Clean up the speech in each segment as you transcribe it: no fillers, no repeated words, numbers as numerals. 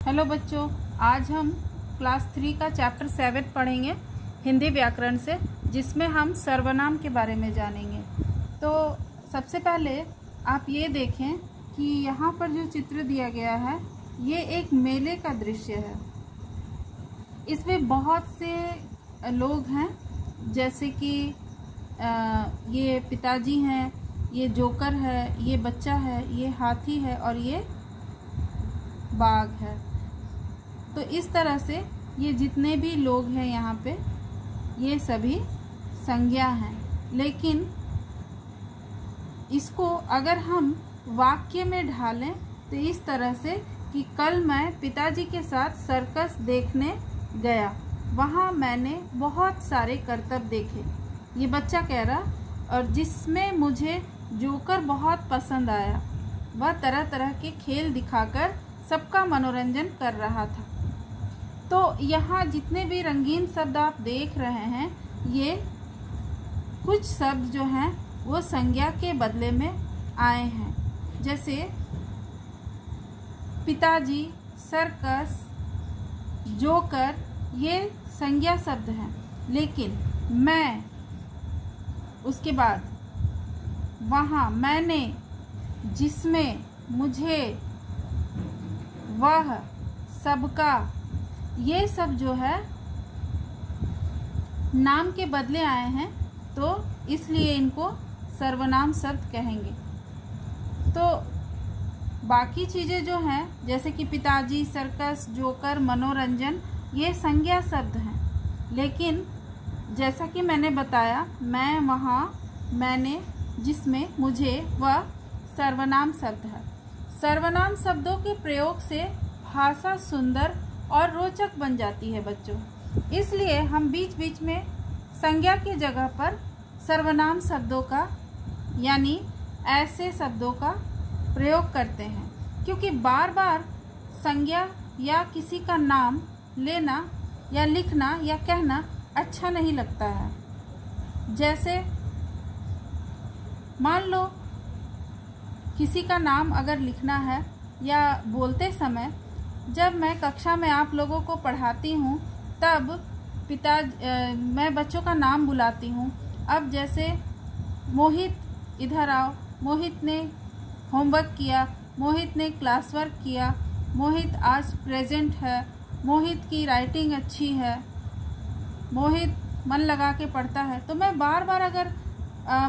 Hello बच्चों, आज हम क्लास 3 का चैप्टर 7 पढ़ेंगे हिंदी व्याकरण से, जिसमें हम सर्वनाम के बारे में जानेंगे। तो सबसे पहले आप ये देखें कि यहाँ पर जो चित्र दिया गया है ये एक मेले का दृश्य है। इसमें बहुत से लोग हैं, जैसे कि ये पिताजी हैं, ये जोकर है, ये बच्चा है, ये हाथी है और ये बाघ है। तो इस तरह से ये जितने भी लोग हैं यहाँ पे, ये सभी संज्ञा हैं। लेकिन इसको अगर हम वाक्य में ढालें तो इस तरह से कि कल मैं पिताजी के साथ सर्कस देखने गया, वहाँ मैंने बहुत सारे करतब देखे, ये बच्चा कह रहा, और जिसमें मुझे जोकर बहुत पसंद आया। वह तरह तरह के खेल दिखाकर सबका मनोरंजन कर रहा था। तो यहाँ जितने भी रंगीन शब्द आप देख रहे हैं, ये कुछ शब्द जो हैं वो संज्ञा के बदले में आए हैं। जैसे पिताजी, सर्कस, जोकर, ये संज्ञा शब्द हैं। लेकिन मैं, उसके बाद वहाँ, मैंने, जिसमें, मुझे, वह, सबका, ये सब जो है नाम के बदले आए हैं, तो इसलिए इनको सर्वनाम शब्द कहेंगे। तो बाकी चीज़ें जो हैं, जैसे कि पिताजी, सर्कस, जोकर, मनोरंजन, ये संज्ञा शब्द हैं। लेकिन जैसा कि मैंने बताया, मैं, वहाँ, मैंने, जिसमें, मुझे, वह सर्वनाम शब्द है। सर्वनाम शब्दों के प्रयोग से भाषा सुंदर और रोचक बन जाती है बच्चों। इसलिए हम बीच बीच में संज्ञा की जगह पर सर्वनाम शब्दों का, यानी ऐसे शब्दों का प्रयोग करते हैं, क्योंकि बार बार संज्ञा या किसी का नाम लेना या लिखना या कहना अच्छा नहीं लगता है। जैसे मान लो किसी का नाम अगर लिखना है या बोलते समय, जब मैं कक्षा में आप लोगों को पढ़ाती हूँ तब मैं बच्चों का नाम बुलाती हूँ। अब जैसे मोहित, इधर आओ, मोहित ने होमवर्क किया, मोहित ने क्लास वर्क किया, मोहित आज प्रेजेंट है, मोहित की राइटिंग अच्छी है, मोहित मन लगा के पढ़ता है। तो मैं बार बार अगर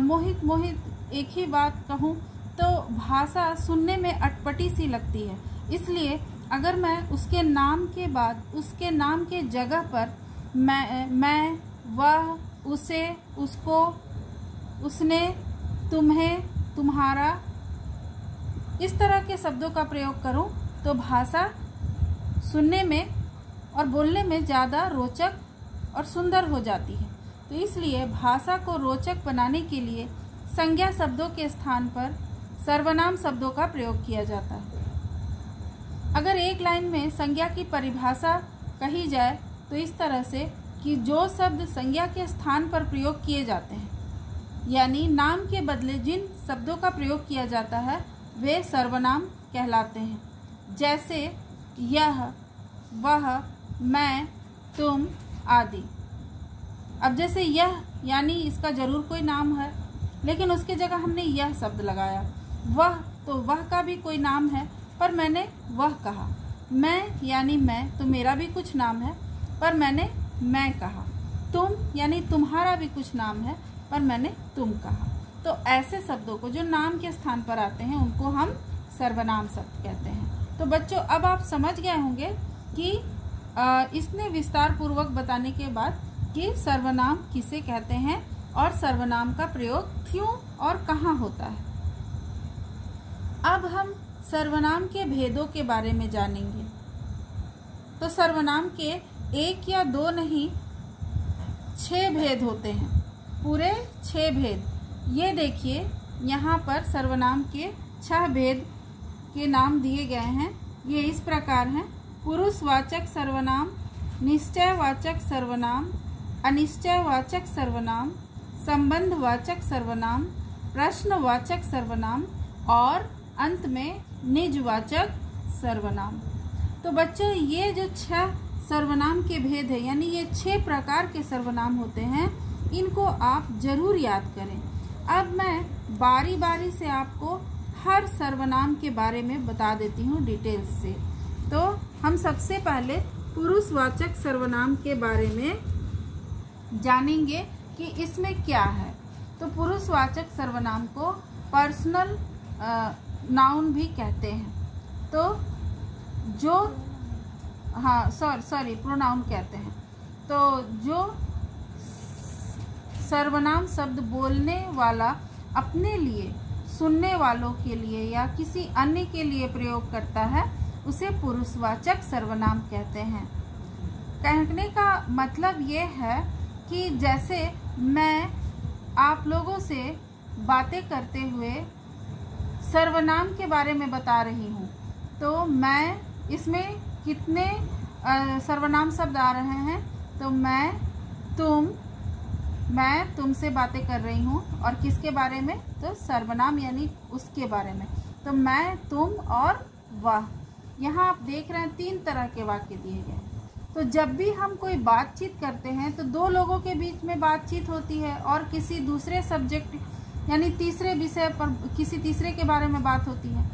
मोहित मोहित एक ही बात कहूँ तो भाषा सुनने में अटपटी सी लगती है। इसलिए अगर मैं उसके नाम के बाद, उसके नाम के जगह पर मैं, वह, उसे, उसको, उसने, तुम्हें, तुम्हारा, इस तरह के शब्दों का प्रयोग करूं तो भाषा सुनने में और बोलने में ज़्यादा रोचक और सुंदर हो जाती है। तो इसलिए भाषा को रोचक बनाने के लिए संज्ञा शब्दों के स्थान पर सर्वनाम शब्दों का प्रयोग किया जाता है। अगर एक लाइन में संज्ञा की परिभाषा कही जाए तो इस तरह से कि जो शब्द संज्ञा के स्थान पर प्रयोग किए जाते हैं, यानी नाम के बदले जिन शब्दों का प्रयोग किया जाता है, वे सर्वनाम कहलाते हैं। जैसे यह, वह, मैं, तुम आदि। अब जैसे यह, यानी इसका जरूर कोई नाम है, लेकिन उसके जगह हमने यह शब्द लगाया। वह, तो वह का भी कोई नाम है पर मैंने वह कहा। मैं, यानी मैं, तो मेरा भी कुछ नाम है पर मैंने मैं कहा। तुम, यानी तुम्हारा भी कुछ नाम है पर मैंने तुम कहा। तो ऐसे शब्दों को जो नाम के स्थान पर आते हैं उनको हम सर्वनाम शब्द कहते हैं। तो बच्चों, अब आप समझ गए होंगे कि इसने विस्तार पूर्वक बताने के बाद कि सर्वनाम किसे कहते हैं और सर्वनाम का प्रयोग क्यों और कहाँ होता है। अब हम सर्वनाम के भेदों के बारे में जानेंगे। तो सर्वनाम के एक या दो नहीं, 6 भेद होते हैं, पूरे 6 भेद। ये देखिए, यहाँ पर सर्वनाम के 6 भेद के नाम दिए गए हैं। ये इस प्रकार हैं: पुरुषवाचक सर्वनाम, निश्चयवाचक सर्वनाम, अनिश्चयवाचक सर्वनाम, संबंधवाचक सर्वनाम, प्रश्नवाचक सर्वनाम और अंत में निजवाचक सर्वनाम। तो बच्चों ये जो 6 सर्वनाम के भेद है, यानी ये 6 प्रकार के सर्वनाम होते हैं, इनको आप जरूर याद करें। अब मैं बारी बारी से आपको हर सर्वनाम के बारे में बता देती हूँ डिटेल्स से। तो हम सबसे पहले पुरुषवाचक सर्वनाम के बारे में जानेंगे कि इसमें क्या है। तो पुरुषवाचक सर्वनाम को पर्सनल नाउन भी कहते हैं। तो जो प्रोनाउन कहते हैं। तो जो सर्वनाम शब्द बोलने वाला अपने लिए, सुनने वालों के लिए या किसी अन्य के लिए प्रयोग करता है, उसे पुरुषवाचक सर्वनाम कहते हैं। कहने का मतलब ये है कि जैसे मैं आप लोगों से बातें करते हुए सर्वनाम के बारे में बता रही हूँ, तो मैं इसमें कितने सर्वनाम शब्द आ रहे हैं। तो मैं तुमसे बातें कर रही हूँ, और किसके बारे में? तो सर्वनाम यानी उसके बारे में। तो मैं, तुम और वह। यहाँ आप देख रहे हैं 3 तरह के वाक्य दिए गए। तो जब भी हम कोई बातचीत करते हैं तो 2 लोगों के बीच में बातचीत होती है, और किसी दूसरे सब्जेक्ट यानी तीसरे विषय पर किसी तीसरे के बारे में बात होती है,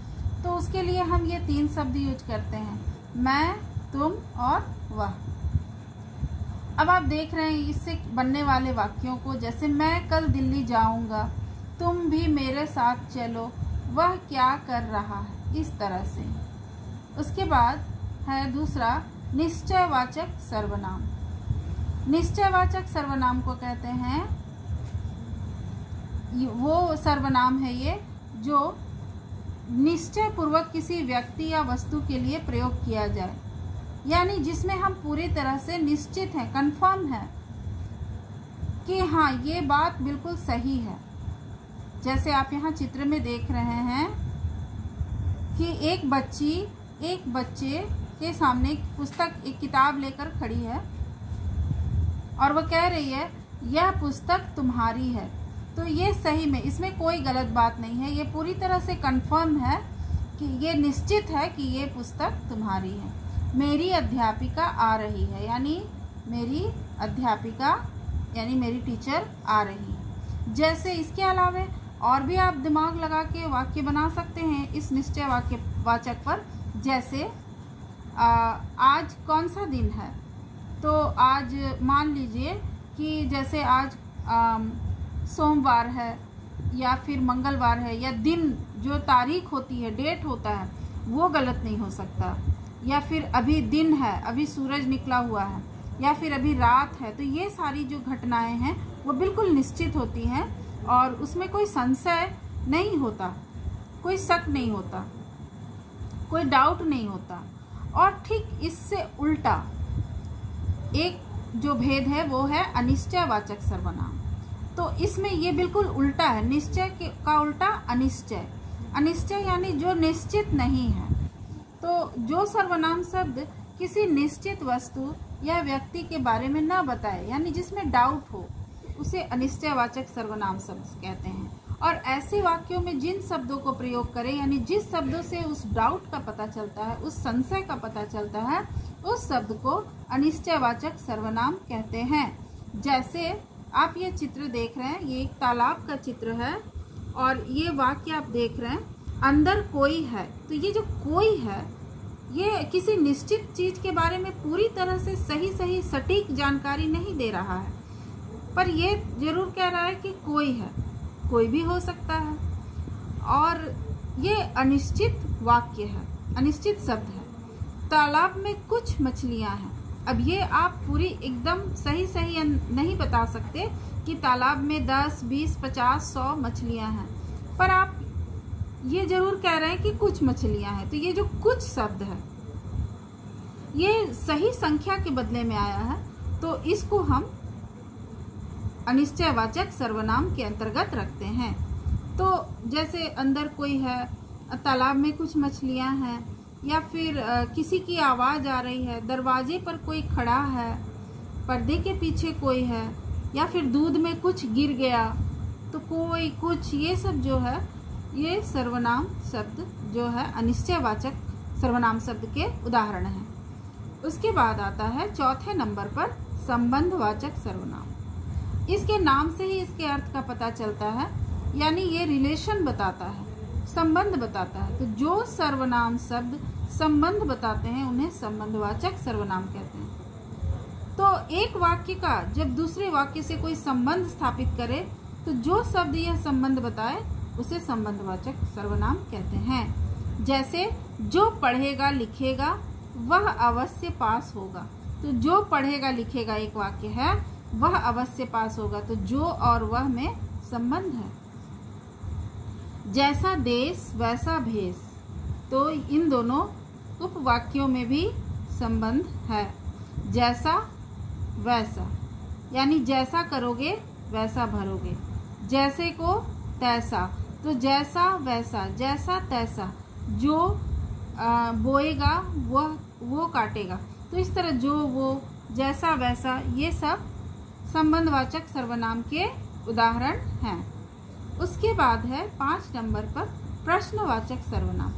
तो उसके लिए हम ये 3 शब्द यूज करते हैं, मैं, तुम और वह। अब आप देख रहे हैं इससे बनने वाले वाक्यों को, जैसे मैं कल दिल्ली जाऊंगा, तुम भी मेरे साथ चलो, वह क्या कर रहा है, इस तरह से। उसके बाद है दूसरा निश्चयवाचक सर्वनाम। निश्चयवाचक सर्वनाम को कहते हैं, वो सर्वनाम है ये जो निश्चय पूर्वक किसी व्यक्ति या वस्तु के लिए प्रयोग किया जाए, यानी जिसमें हम पूरी तरह से निश्चित हैं, कंफर्म है कि हाँ ये बात बिल्कुल सही है। जैसे आप यहाँ चित्र में देख रहे हैं कि एक बच्चे के सामने एक किताब लेकर खड़ी है, और वह कह रही है यह पुस्तक तुम्हारी है। तो ये सही में, इसमें कोई गलत बात नहीं है, ये पूरी तरह से कंफर्म है कि ये निश्चित है कि ये पुस्तक तुम्हारी है। मेरी अध्यापिका आ रही है, यानी मेरी अध्यापिका यानी मेरी टीचर आ रही है। जैसे इसके अलावा और भी आप दिमाग लगा के वाक्य बना सकते हैं इस निश्चय वाचक पर। जैसे आज कौन सा दिन है? तो आज मान लीजिए कि जैसे आज सोमवार है या फिर मंगलवार है, या दिन जो तारीख होती है, डेट होता है, वो गलत नहीं हो सकता। या फिर अभी दिन है, अभी सूरज निकला हुआ है, या फिर अभी रात है। तो ये सारी जो घटनाएं हैं वो बिल्कुल निश्चित होती हैं, और उसमें कोई संशय नहीं होता, कोई शक नहीं होता, कोई डाउट नहीं होता। और ठीक इससे उल्टा एक जो भेद है वो है अनिश्चयवाचक सर्वनाम। तो इसमें ये बिल्कुल उल्टा है, निश्चय का उल्टा अनिश्चय। अनिश्चय यानी जो निश्चित नहीं है। तो जो सर्वनाम शब्द किसी निश्चित वस्तु या व्यक्ति के बारे में ना बताए, यानी जिसमें डाउट हो, उसे अनिश्चयवाचक सर्वनाम शब्द कहते हैं। और ऐसे वाक्यों में जिन शब्दों को प्रयोग करें, यानी जिस शब्दों से उस डाउट का पता चलता है, उस संशय का पता चलता है, उस शब्द को अनिश्चयवाचक सर्वनाम कहते हैं। जैसे आप ये चित्र देख रहे हैं, ये एक तालाब का चित्र है, और ये वाक्य आप देख रहे हैं, अंदर कोई है। तो ये जो कोई है, ये किसी निश्चित चीज के बारे में पूरी तरह से सही सटीक जानकारी नहीं दे रहा है, पर ये जरूर कह रहा है कि कोई है, कोई भी हो सकता है। और ये अनिश्चित वाक्य है, अनिश्चित शब्द है। तालाब में कुछ मछलियां हैं। अब ये आप पूरी एकदम सही नहीं बता सकते कि तालाब में 10, 20, 50, 100 मछलियां हैं, पर आप ये जरूर कह रहे हैं कि कुछ मछलियां हैं। तो ये जो कुछ शब्द है, ये सही संख्या के बदले में आया है, तो इसको हम अनिश्चयवाचक सर्वनाम के अंतर्गत रखते हैं। तो जैसे अंदर कोई है, तालाब में कुछ मछलियां हैं, या फिर किसी की आवाज़ आ रही है, दरवाजे पर कोई खड़ा है, पर्दे के पीछे कोई है, या फिर दूध में कुछ गिर गया, तो कोई, कुछ, ये सब जो है ये सर्वनाम शब्द जो है अनिश्चयवाचक सर्वनाम शब्द के उदाहरण हैं। उसके बाद आता है चौथे नंबर पर संबंधवाचक सर्वनाम। इसके नाम से ही इसके अर्थ का पता चलता है, यानी ये रिलेशन बताता है, संबंध बताता है। तो जो सर्वनाम शब्द संबंध बताते हैं उन्हें संबंधवाचक सर्वनाम कहते हैं। तो एक वाक्य का जब दूसरे वाक्य से कोई संबंध स्थापित करे तो जो शब्द यह संबंध बताए उसे संबंधवाचक सर्वनाम कहते हैं। जैसे जो पढ़ेगा लिखेगा वह अवश्य पास होगा। तो जो पढ़ेगा लिखेगा एक वाक्य है, वह अवश्य पास होगा, तो जो और वह में संबंध है। जैसा देश वैसा भेष, तो इन दोनों उपवाक्यों में भी संबंध है। जैसा वैसा, यानी जैसा करोगे वैसा भरोगे। जैसे को तैसा, तो जैसा वैसा, जैसा तैसा, जो बोएगा वो काटेगा। तो इस तरह जो वो, जैसा वैसा, ये सब संबंधवाचक सर्वनाम के उदाहरण हैं। उसके बाद है 5 नंबर पर प्रश्नवाचक सर्वनाम।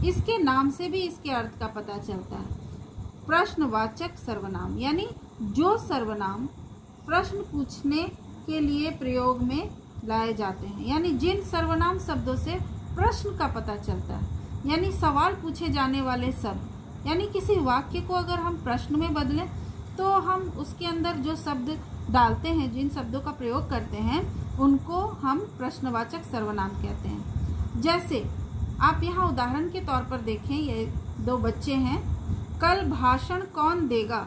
इसके नाम से भी इसके अर्थ का पता चलता है। प्रश्नवाचक सर्वनाम यानी जो सर्वनाम प्रश्न पूछने के लिए प्रयोग में लाए जाते हैं, यानी जिन सर्वनाम शब्दों से प्रश्न का पता चलता है, यानी सवाल पूछे जाने वाले शब्द। यानी किसी वाक्य को अगर हम प्रश्न में बदलें तो हम उसके अंदर जो शब्द डालते हैं, जिन शब्दों का प्रयोग करते हैं, उनको हम प्रश्नवाचक सर्वनाम कहते हैं। जैसे आप यहाँ उदाहरण के तौर पर देखें, ये 2 बच्चे हैं, कल भाषण कौन देगा?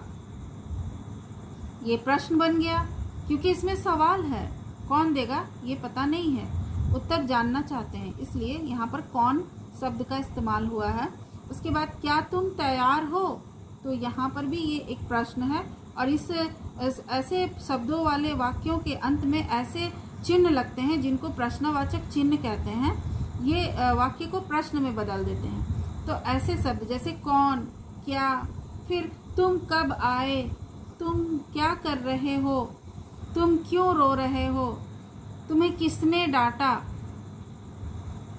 ये प्रश्न बन गया क्योंकि इसमें सवाल है। कौन देगा ये पता नहीं है, उत्तर जानना चाहते हैं, इसलिए यहाँ पर कौन शब्द का इस्तेमाल हुआ है। उसके बाद क्या तुम तैयार हो? तो यहाँ पर भी ये एक प्रश्न है, और इस ऐसे शब्दों वाले वाक्यों के अंत में ऐसे चिन्ह लगते हैं जिनको प्रश्नवाचक चिन्ह कहते हैं। ये वाक्य को प्रश्न में बदल देते हैं। तो ऐसे शब्द जैसे कौन, क्या, फिर तुम कब आए, तुम क्या कर रहे हो, तुम क्यों रो रहे हो, तुम्हें किसने डांटा,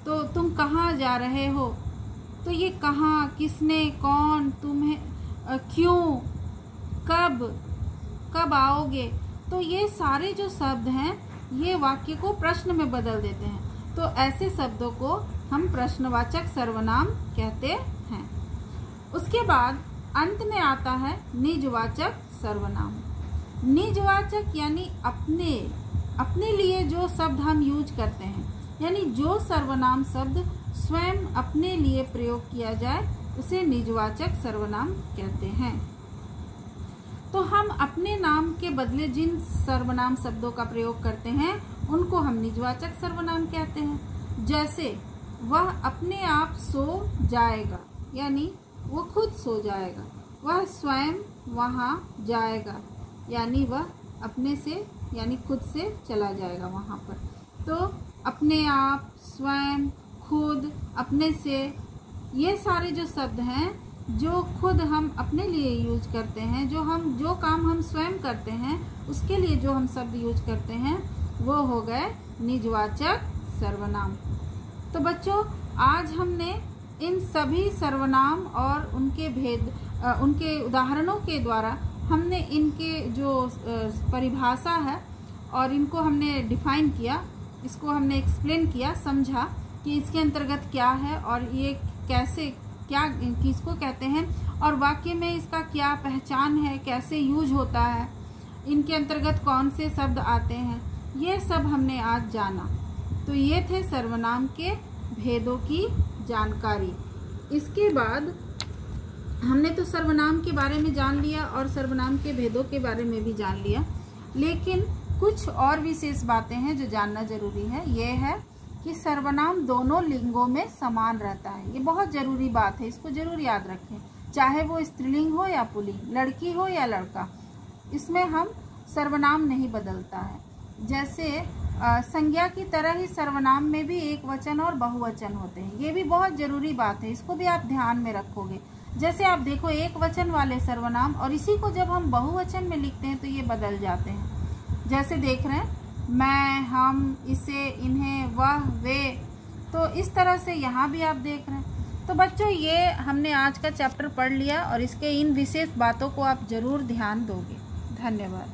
तो तुम कहाँ जा रहे हो। तो ये कहाँ, किसने, कौन, तुम्हें, क्यों, कब आओगे, तो ये सारे जो शब्द हैं ये वाक्य को प्रश्न में बदल देते हैं। तो ऐसे शब्दों को हम प्रश्नवाचक सर्वनाम कहते हैं। उसके बाद अंत में आता है निजवाचक सर्वनाम। निजवाचक यानी अपने लिए जो शब्द हम यूज करते हैं, यानी जो सर्वनाम शब्द स्वयं अपने लिए प्रयोग किया जाए उसे निजवाचक सर्वनाम कहते हैं। तो हम अपने नाम के बदले जिन सर्वनाम शब्दों का प्रयोग करते हैं उनको हम निजवाचक सर्वनाम कहते हैं। जैसे वह अपने आप सो जाएगा, यानी वो खुद सो जाएगा। वह स्वयं वहाँ जाएगा, यानी वह अपने से यानी खुद से चला जाएगा वहाँ पर। तो अपने आप, स्वयं, खुद, अपने से, ये सारे जो शब्द हैं जो खुद हम अपने लिए यूज करते हैं, जो काम हम स्वयं करते हैं उसके लिए जो हम शब्द यूज करते हैं वो हो गए निजवाचक सर्वनाम। तो बच्चों, आज हमने इन सभी सर्वनाम और उनके उदाहरणों के द्वारा हमने इनके जो परिभाषा है और इनको हमने डिफाइन किया, इसको हमने एक्सप्लेन किया, समझा कि इसके अंतर्गत क्या है और ये कैसे, क्या किसको कहते हैं और वाक्य में इसका क्या पहचान है, कैसे यूज होता है, इनके अंतर्गत कौन से शब्द आते हैं, ये सब हमने आज जाना। तो ये थे सर्वनाम के भेदों की जानकारी। इसके बाद हमने तो सर्वनाम के बारे में जान लिया और सर्वनाम के भेदों के बारे में भी जान लिया, लेकिन कुछ और विशेष बातें हैं जो जानना जरूरी है। ये है कि सर्वनाम दोनों लिंगों में समान रहता है। ये बहुत ज़रूरी बात है, इसको जरूर याद रखें। चाहे वो स्त्रीलिंग हो या पुल्लिंग, लड़की हो या लड़का, इसमें हम सर्वनाम नहीं बदलता है। जैसे संज्ञा की तरह ही सर्वनाम में भी एक वचन और बहुवचन होते हैं। ये भी बहुत ज़रूरी बात है, इसको भी आप ध्यान में रखोगे। जैसे आप देखो, एक वचन वाले सर्वनाम और इसी को जब हम बहुवचन में लिखते हैं तो ये बदल जाते हैं। जैसे देख रहे हैं, मैं, हम, इसे, इन्हें, वह, वे, तो इस तरह से यहाँ भी आप देख रहे हैं। तो बच्चों, ये हमने आज का चैप्टर पढ़ लिया और इसके इन विशेष बातों को आप ज़रूर ध्यान दोगे। धन्यवाद।